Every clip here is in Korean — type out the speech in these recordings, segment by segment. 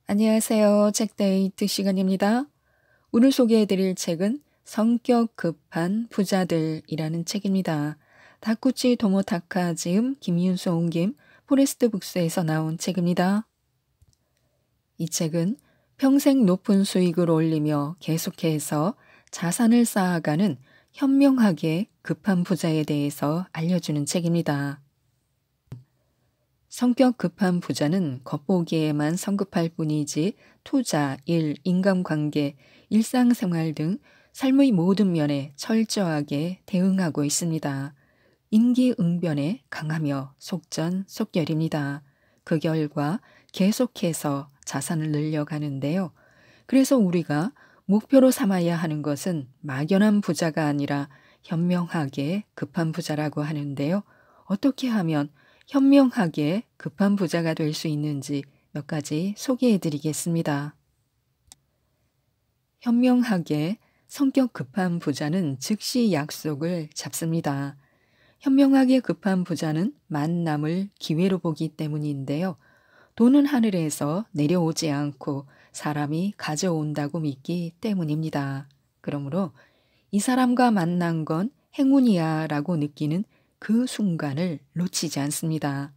안녕하세요. 책데이트 시간입니다. 오늘 소개해드릴 책은 성격 급한 부자들이라는 책입니다. 다쿠치 도모타카 지음, 김윤수 옮김, 포레스트 북스에서 나온 책입니다. 이 책은 평생 높은 수익을 올리며 계속해서 자산을 쌓아가는 현명하게 급한 부자에 대해서 알려주는 책입니다. 성격 급한 부자는 겉보기에만 성급할 뿐이지 투자, 일, 인간관계, 일상생활 등 삶의 모든 면에 철저하게 대응하고 있습니다. 임기응변에 강하며 속전속결입니다. 그 결과 계속해서 자산을 늘려가는데요. 그래서 우리가 목표로 삼아야 하는 것은 막연한 부자가 아니라 현명하게 급한 부자라고 하는데요. 어떻게 하면 현명하게 급한 부자가 될 수 있는지 몇 가지 소개해 드리겠습니다. 현명하게 성격 급한 부자는 즉시 약속을 잡습니다. 현명하게 급한 부자는 만남을 기회로 보기 때문인데요. 돈은 하늘에서 내려오지 않고 사람이 가져온다고 믿기 때문입니다. 그러므로 이 사람과 만난 건 행운이야 라고 느끼는 그 순간을 놓치지 않습니다.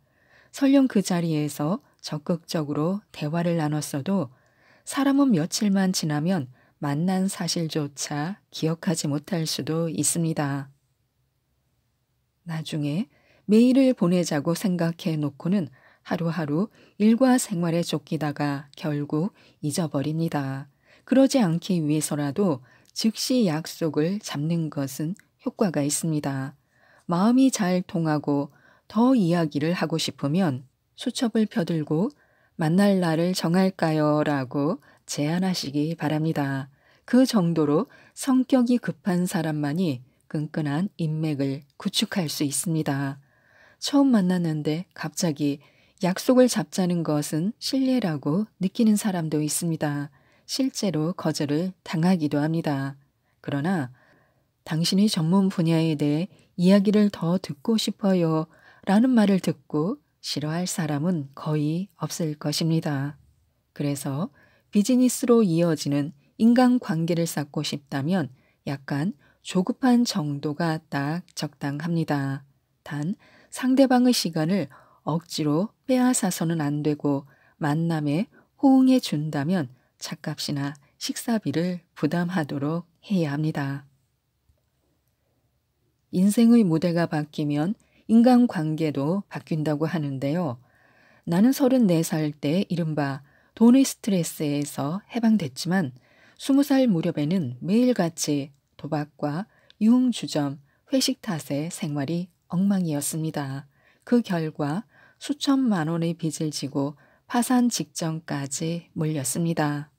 설령 그 자리에서 적극적으로 대화를 나눴어도 사람은 며칠만 지나면 만난 사실조차 기억하지 못할 수도 있습니다. 나중에 메일을 보내자고 생각해 놓고는 하루하루 일과 생활에 쫓기다가 결국 잊어버립니다. 그러지 않기 위해서라도 즉시 약속을 잡는 것은 효과가 있습니다. 마음이 잘 통하고 더 이야기를 하고 싶으면 수첩을 펴들고 만날 날을 정할까요? 라고 제안하시기 바랍니다. 그 정도로 성격이 급한 사람만이 끈끈한 인맥을 구축할 수 있습니다. 처음 만났는데 갑자기 약속을 잡자는 것은 실례라고 느끼는 사람도 있습니다. 실제로 거절을 당하기도 합니다. 그러나 당신의 전문 분야에 대해 이야기를 더 듣고 싶어요 라는 말을 듣고 싫어할 사람은 거의 없을 것입니다. 그래서 비즈니스로 이어지는 인간관계를 쌓고 싶다면 약간 조급한 정도가 딱 적당합니다. 단 상대방의 시간을 억지로 빼앗아서는 안 되고 만남에 호응해 준다면 차값이나 식사비를 부담하도록 해야 합니다. 인생의 무대가 바뀌면 인간관계도 바뀐다고 하는데요. 나는 34살 때 이른바 돈의 스트레스에서 해방됐지만 20살 무렵에는 매일같이 도박과 유흥주점, 회식 탓에 생활이 엉망이었습니다. 그 결과 수천만 원의 빚을 지고 파산 직전까지 몰렸습니다.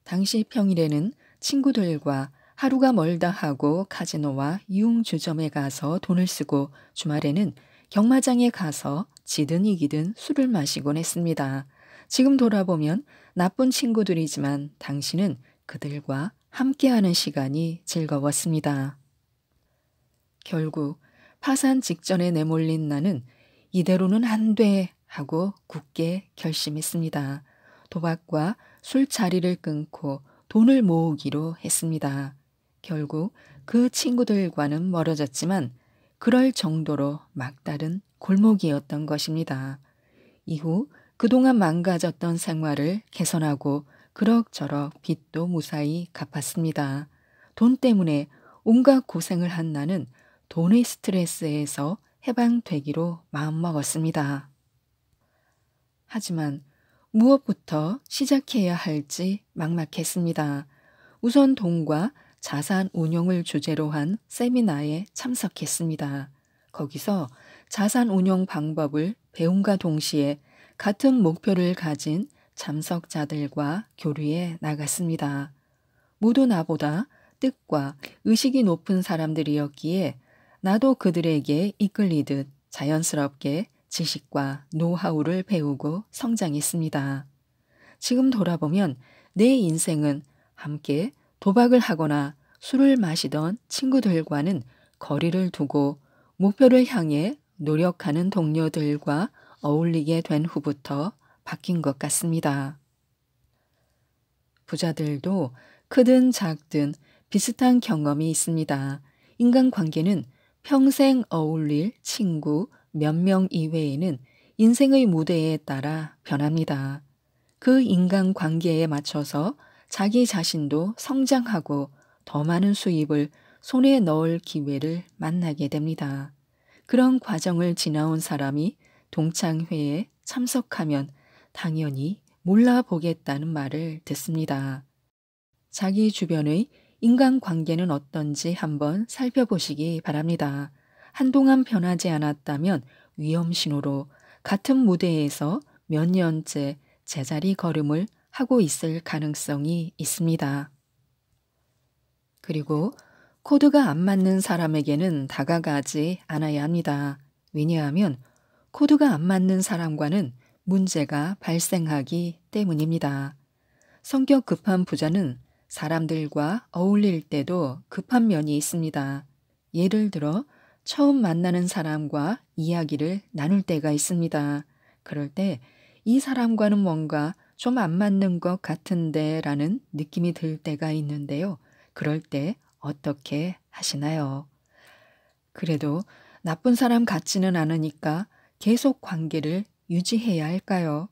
당시 평일에는 친구들과 하루가 멀다 하고 카지노와 유흥주점에 가서 돈을 쓰고 주말에는 경마장에 가서 지든 이기든 술을 마시곤 했습니다. 지금 돌아보면 나쁜 친구들이지만 당신은 그들과 함께하는 시간이 즐거웠습니다. 결국 파산 직전에 내몰린 나는 이대로는 안 돼 하고 굳게 결심했습니다. 도박과 술자리를 끊고 돈을 모으기로 했습니다. 결국 그 친구들과는 멀어졌지만 그럴 정도로 막다른 골목이었던 것입니다. 이후 그동안 망가졌던 생활을 개선하고 그럭저럭 빚도 무사히 갚았습니다. 돈 때문에 온갖 고생을 한 나는 돈의 스트레스에서 해방되기로 마음먹었습니다. 하지만 무엇부터 시작해야 할지 막막했습니다. 우선 돈과 자산 운용을 주제로 한 세미나에 참석했습니다. 거기서 자산 운용 방법을 배움과 동시에 같은 목표를 가진 참석자들과 교류에 나갔습니다. 모두 나보다 뜻과 의식이 높은 사람들이었기에 나도 그들에게 이끌리듯 자연스럽게 지식과 노하우를 배우고 성장했습니다. 지금 돌아보면 내 인생은 함께 도박을 하거나 술을 마시던 친구들과는 거리를 두고 목표를 향해 노력하는 동료들과 어울리게 된 후부터 바뀐 것 같습니다. 부자들도 크든 작든 비슷한 경험이 있습니다. 인간관계는 평생 어울릴 친구 몇 명 이외에는 인생의 무대에 따라 변합니다. 그 인간관계에 맞춰서 자기 자신도 성장하고 더 많은 수입을 손에 넣을 기회를 만나게 됩니다. 그런 과정을 지나온 사람이 동창회에 참석하면 당연히 몰라보겠다는 말을 듣습니다. 자기 주변의 인간관계는 어떤지 한번 살펴보시기 바랍니다. 한동안 변하지 않았다면 위험 신호로 같은 무대에서 몇 년째 제자리 걸음을 하고 있을 가능성이 있습니다. 그리고 코드가 안 맞는 사람에게는 다가가지 않아야 합니다. 왜냐하면 코드가 안 맞는 사람과는 문제가 발생하기 때문입니다. 성격 급한 부자는 사람들과 어울릴 때도 급한 면이 있습니다. 예를 들어 처음 만나는 사람과 이야기를 나눌 때가 있습니다. 그럴 때 이 사람과는 뭔가 좀 안 맞는 것 같은데 라는 느낌이 들 때가 있는데요. 그럴 때 어떻게 하시나요? 그래도 나쁜 사람 같지는 않으니까 계속 관계를 유지해야 할까요?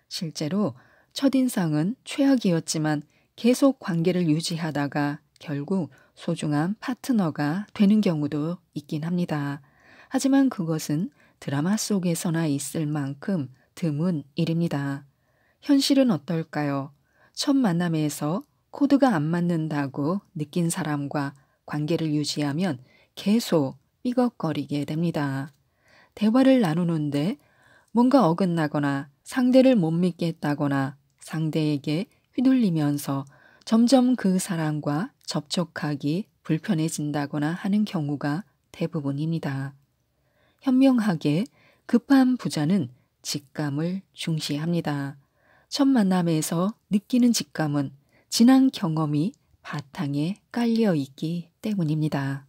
실제로 첫인상은 최악이었지만 계속 관계를 유지하다가 결국 소중한 파트너가 되는 경우도 있긴 합니다. 하지만 그것은 드라마 속에서나 있을 만큼 드문 일입니다. 현실은 어떨까요? 첫 만남에서 코드가 안 맞는다고 느낀 사람과 관계를 유지하면 계속 삐걱거리게 됩니다. 대화를 나누는데 뭔가 어긋나거나 상대를 못 믿겠다거나 상대에게 휘둘리면서 점점 그 사람과 접촉하기 불편해진다거나 하는 경우가 대부분입니다. 현명하게 급한 부자는 직감을 중시합니다. 첫 만남에서 느끼는 직감은 지난 경험이 바탕에 깔려 있기 때문입니다.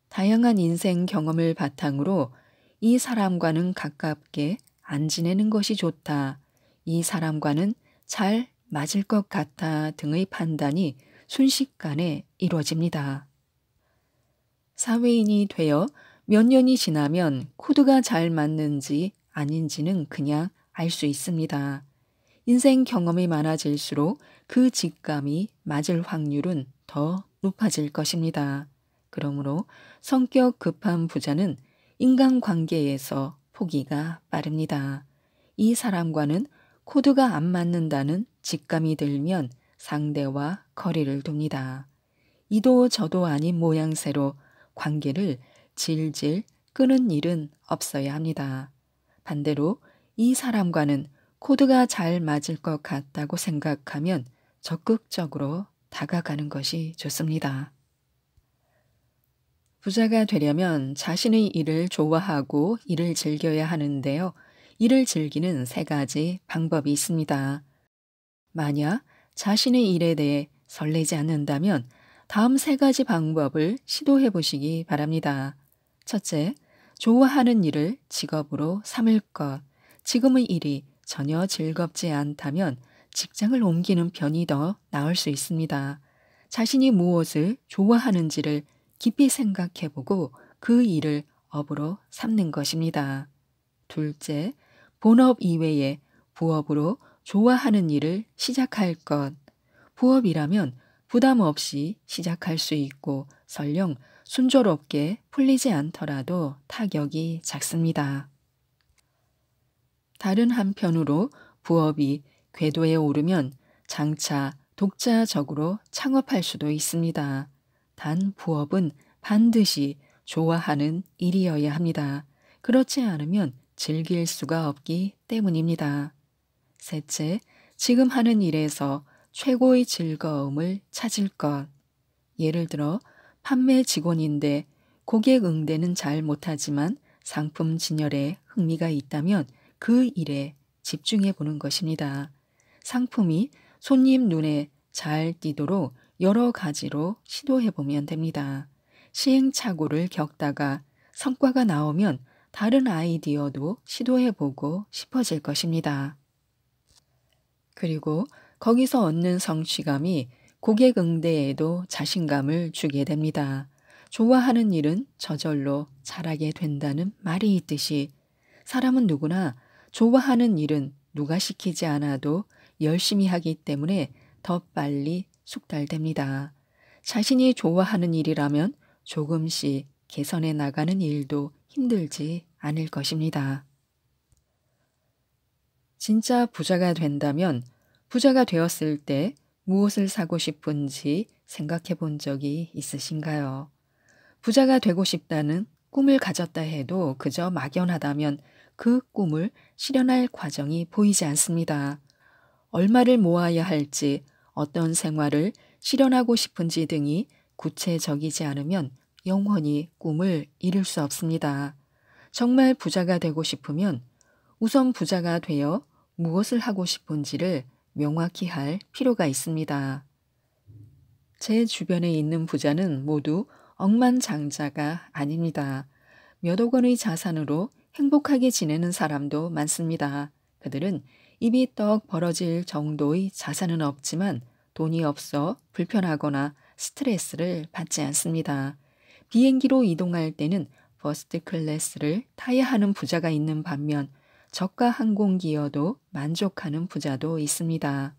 다양한 인생 경험을 바탕으로 이 사람과는 가깝게 안 지내는 것이 좋다, 이 사람과는 잘 맞을 것 같아 등의 판단이 순식간에 이루어집니다. 사회인이 되어 몇 년이 지나면 코드가 잘 맞는지 아닌지는 그냥 알 수 있습니다. 인생 경험이 많아질수록 그 직감이 맞을 확률은 더 높아질 것입니다. 그러므로 성격 급한 부자는 인간관계에서 포기가 빠릅니다. 이 사람과는 코드가 안 맞는다는 직감이 들면 상대와 거리를 둡니다. 이도 저도 아닌 모양새로 관계를 질질 끄는 일은 없어야 합니다. 반대로 이 사람과는 코드가 잘 맞을 것 같다고 생각하면 적극적으로 다가가는 것이 좋습니다. 부자가 되려면 자신의 일을 좋아하고 일을 즐겨야 하는데요. 일을 즐기는 세 가지 방법이 있습니다. 만약 자신의 일에 대해 설레지 않는다면 다음 세 가지 방법을 시도해 보시기 바랍니다. 첫째, 좋아하는 일을 직업으로 삼을 것. 지금의 일이 전혀 즐겁지 않다면 직장을 옮기는 편이 더 나을 수 있습니다. 자신이 무엇을 좋아하는지를 깊이 생각해 보고 그 일을 업으로 삼는 것입니다. 둘째, 본업 이외에 부업으로 좋아하는 일을 시작할 것. 부업이라면 부담 없이 시작할 수 있고 설령 순조롭게 풀리지 않더라도 타격이 작습니다. 다른 한편으로 부업이 궤도에 오르면 장차 독자적으로 창업할 수도 있습니다. 단 부업은 반드시 좋아하는 일이어야 합니다. 그렇지 않으면 즐길 수가 없기 때문입니다. 셋째, 지금 하는 일에서 최고의 즐거움을 찾을 것. 예를 들어 판매 직원인데 고객 응대는 잘 못하지만 상품 진열에 흥미가 있다면 그 일에 집중해 보는 것입니다. 상품이 손님 눈에 잘 띄도록 여러 가지로 시도해 보면 됩니다. 시행착오를 겪다가 성과가 나오면 다른 아이디어도 시도해보고 싶어질 것입니다. 그리고 거기서 얻는 성취감이 고객 응대에도 자신감을 주게 됩니다. 좋아하는 일은 저절로 잘하게 된다는 말이 있듯이 사람은 누구나 좋아하는 일은 누가 시키지 않아도 열심히 하기 때문에 더 빨리 숙달됩니다. 자신이 좋아하는 일이라면 조금씩 개선해 나가는 일도 힘들지 않을 것입니다. 진짜 부자가 된다면 부자가 되었을 때 무엇을 사고 싶은지 생각해 본 적이 있으신가요? 부자가 되고 싶다는 꿈을 가졌다 해도 그저 막연하다면 그 꿈을 실현할 과정이 보이지 않습니다. 얼마를 모아야 할지, 어떤 생활을 실현하고 싶은지 등이 구체적이지 않으면 영원히 꿈을 이룰 수 없습니다. 정말 부자가 되고 싶으면 우선 부자가 되어 무엇을 하고 싶은지를 명확히 할 필요가 있습니다. 제 주변에 있는 부자는 모두 억만장자가 아닙니다. 몇억 원의 자산으로 행복하게 지내는 사람도 많습니다. 그들은 입이 떡 벌어질 정도의 자산은 없지만 돈이 없어 불편하거나 스트레스를 받지 않습니다. 비행기로 이동할 때는 퍼스트 클래스를 타야 하는 부자가 있는 반면 저가 항공기여도 만족하는 부자도 있습니다.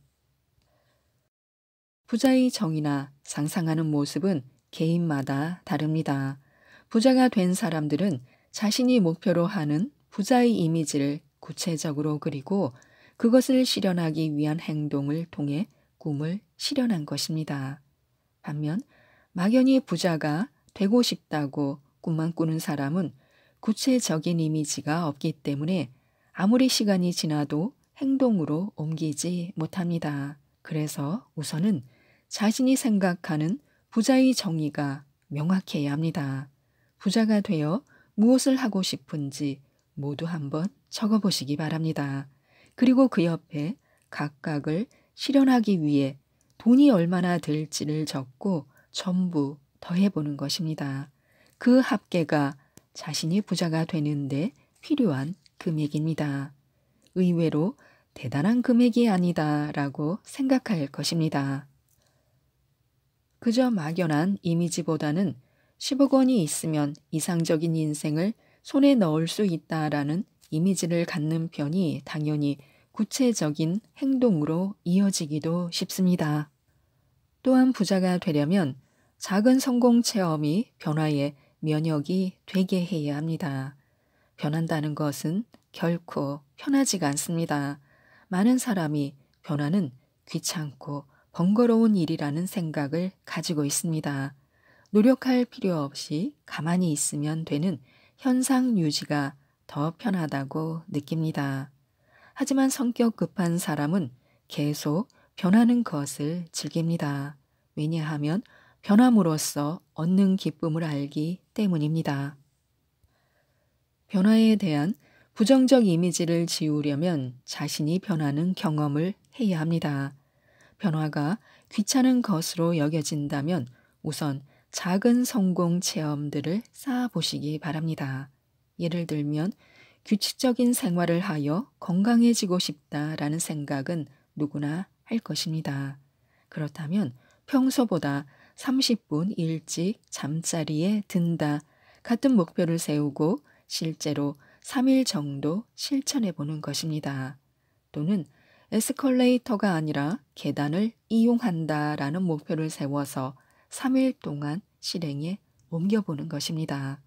부자의 정의나 상상하는 모습은 개인마다 다릅니다. 부자가 된 사람들은 자신이 목표로 하는 부자의 이미지를 구체적으로 그리고 그것을 실현하기 위한 행동을 통해 꿈을 실현한 것입니다. 반면 막연히 부자가 되고 싶다고 꿈만 꾸는 사람은 구체적인 이미지가 없기 때문에 아무리 시간이 지나도 행동으로 옮기지 못합니다. 그래서 우선은 자신이 생각하는 부자의 정의가 명확해야 합니다. 부자가 되어 무엇을 하고 싶은지 모두 한번 적어보시기 바랍니다. 그리고 그 옆에 각각을 실현하기 위해 돈이 얼마나 들지를 적고 전부 더해보는 것입니다. 그 합계가 자신이 부자가 되는데 필요한 금액입니다. 의외로 대단한 금액이 아니다라고 생각할 것입니다. 그저 막연한 이미지보다는 10억 원이 있으면 이상적인 인생을 손에 넣을 수 있다라는 이미지를 갖는 편이 당연히 구체적인 행동으로 이어지기도 쉽습니다. 또한 부자가 되려면 작은 성공 체험이 변화의 면역이 되게 해야 합니다. 변한다는 것은 결코 편하지가 않습니다. 많은 사람이 변화는 귀찮고 번거로운 일이라는 생각을 가지고 있습니다. 노력할 필요 없이 가만히 있으면 되는 현상 유지가 더 편하다고 느낍니다. 하지만 성격 급한 사람은 계속 변하는 것을 즐깁니다. 왜냐하면 변함으로써 얻는 기쁨을 알기 때문입니다. 변화에 대한 부정적 이미지를 지우려면 자신이 변하는 경험을 해야 합니다. 변화가 귀찮은 것으로 여겨진다면 우선 작은 성공 체험들을 쌓아보시기 바랍니다. 예를 들면 규칙적인 생활을 하여 건강해지고 싶다라는 생각은 누구나 할 것입니다. 그렇다면 평소보다 30분 일찍 잠자리에 든다 같은 목표를 세우고 실제로 3일 정도 실천해 보는 것입니다. 또는 에스컬레이터가 아니라 계단을 이용한다라는 목표를 세워서 3일 동안 실행에 옮겨보는 것입니다.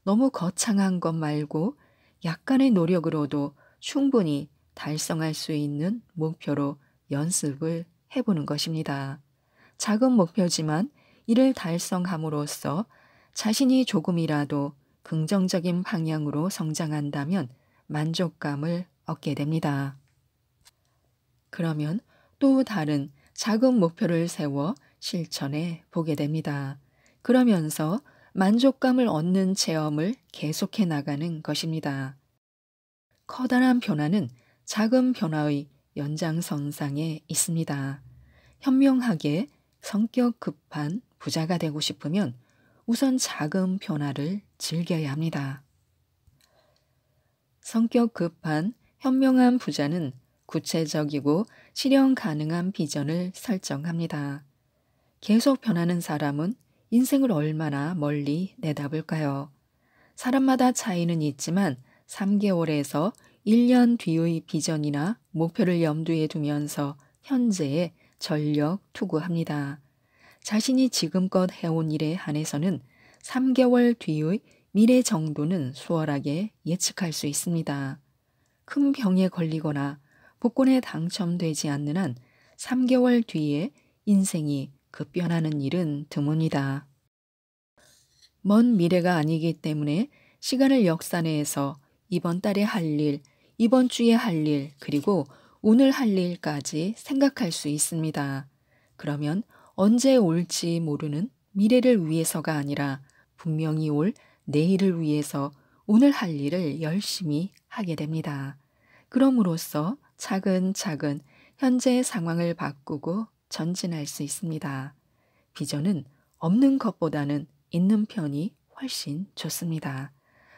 너무 거창한 것 말고 약간의 노력으로도 충분히 달성할 수 있는 목표로 연습을 해보는 것입니다. 작은 목표지만 이를 달성함으로써 자신이 조금이라도 긍정적인 방향으로 성장한다면 만족감을 얻게 됩니다. 그러면 또 다른 작은 목표를 세워 실천해 보게 됩니다. 그러면서 만족감을 얻는 체험을 계속해 나가는 것입니다. 커다란 변화는 작은 변화의 연장선상에 있습니다. 현명하게 성격 급한 부자가 되고 싶으면 우선 작은 변화를 즐겨야 합니다. 성격 급한 현명한 부자는 구체적이고 실현 가능한 비전을 설정합니다. 계속 변하는 사람은 인생을 얼마나 멀리 내다볼까요? 사람마다 차이는 있지만 3개월에서 1년 뒤의 비전이나 목표를 염두에 두면서 현재에 전력 투구합니다. 자신이 지금껏 해온 일에 한해서는 3개월 뒤의 미래 정도는 수월하게 예측할 수 있습니다. 큰 병에 걸리거나 복권에 당첨되지 않는 한 3개월 뒤에 인생이 급변하는 일은 드뭅니다. 먼 미래가 아니기 때문에 시간을 역산해서 이번 달에 할 일, 이번 주에 할 일, 그리고 오늘 할 일까지 생각할 수 있습니다. 그러면 언제 올지 모르는 미래를 위해서가 아니라 분명히 올 내일을 위해서 오늘 할 일을 열심히 하게 됩니다. 그럼으로써 차근차근 현재의 상황을 바꾸고 전진할 수 있습니다. 비전은 없는 것보다는 있는 편이 훨씬 좋습니다.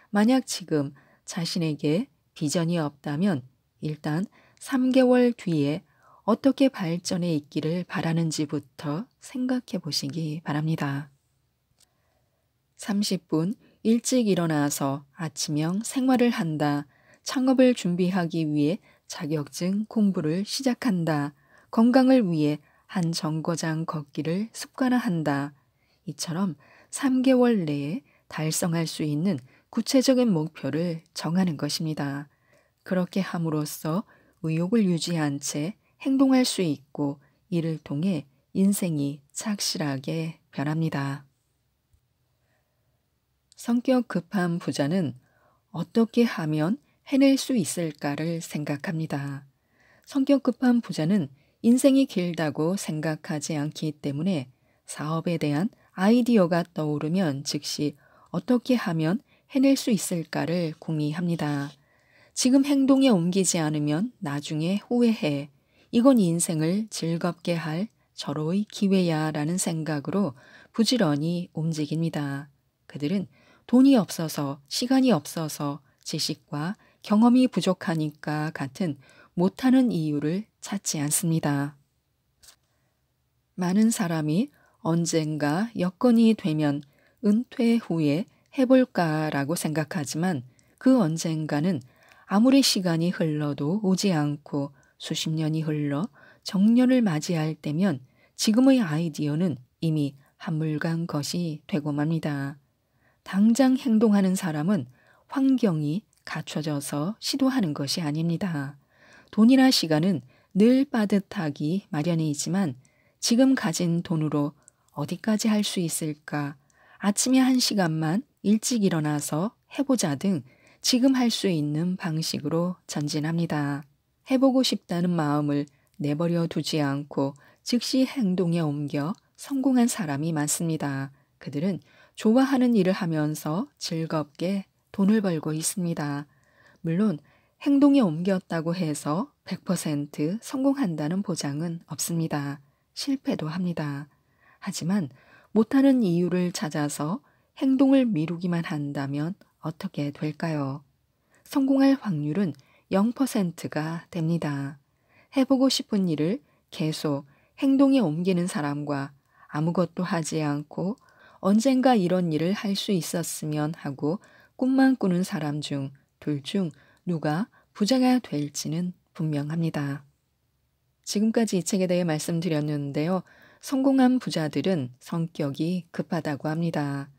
만약 지금 자신에게 비전이 없다면 일단 3개월 뒤에 어떻게 발전해 있기를 바라는지부터 생각해 보시기 바랍니다. 30분 일찍 일어나서 아침형 생활을 한다. 창업을 준비하기 위해 자격증 공부를 시작한다. 건강을 위해 한 정거장 걷기를 습관화한다. 이처럼 3개월 내에 달성할 수 있는 구체적인 목표를 정하는 것입니다. 그렇게 함으로써 의욕을 유지한 채 행동할 수 있고 이를 통해 인생이 착실하게 변합니다. 성격 급한 부자는 어떻게 하면 해낼 수 있을까를 생각합니다. 성격 급한 부자는 인생이 길다고 생각하지 않기 때문에 사업에 대한 아이디어가 떠오르면 즉시 어떻게 하면 해낼 수 있을까를 궁리합니다. 지금 행동에 옮기지 않으면 나중에 후회해. 이건 인생을 즐겁게 할 절호의 기회야 라는 생각으로 부지런히 움직입니다. 그들은 돈이 없어서, 시간이 없어서, 지식과 경험이 부족하니까 같은 못하는 이유를 찾지 않습니다. 많은 사람이 언젠가 여건이 되면 은퇴 후에 해볼까라고 생각하지만 그 언젠가는 아무리 시간이 흘러도 오지 않고 수십 년이 흘러 정년을 맞이할 때면 지금의 아이디어는 이미 한물간 것이 되고 맙니다. 당장 행동하는 사람은 환경이 갖춰져서 시도하는 것이 아닙니다. 돈이나 시간은 늘 빠듯하기 마련이지만 지금 가진 돈으로 어디까지 할 수 있을까? 아침에 1시간만 일찍 일어나서 해보자 등 지금 할 수 있는 방식으로 전진합니다. 해보고 싶다는 마음을 내버려 두지 않고 즉시 행동에 옮겨 성공한 사람이 많습니다. 그들은 좋아하는 일을 하면서 즐겁게 돈을 벌고 있습니다. 물론 행동에 옮겼다고 해서 100% 성공한다는 보장은 없습니다. 실패도 합니다. 하지만 못하는 이유를 찾아서 행동을 미루기만 한다면 어떻게 될까요? 성공할 확률은 0%가 됩니다. 해보고 싶은 일을 계속 행동에 옮기는 사람과 아무것도 하지 않고 언젠가 이런 일을 할 수 있었으면 하고 꿈만 꾸는 사람 중 둘 중 누가 부자가 될지는 분명합니다. 지금까지 이 책에 대해 말씀드렸는데요. 성공한 부자들은 성격이 급하다고 합니다.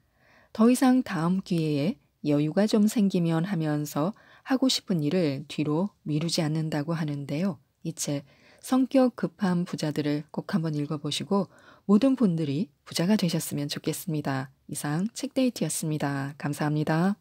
더 이상 다음 기회에 여유가 좀 생기면 하면서 하고 싶은 일을 뒤로 미루지 않는다고 하는데요. 이 책 성격 급한 부자들을 꼭 한번 읽어보시고 모든 분들이 부자가 되셨으면 좋겠습니다. 이상 책데이트였습니다. 감사합니다.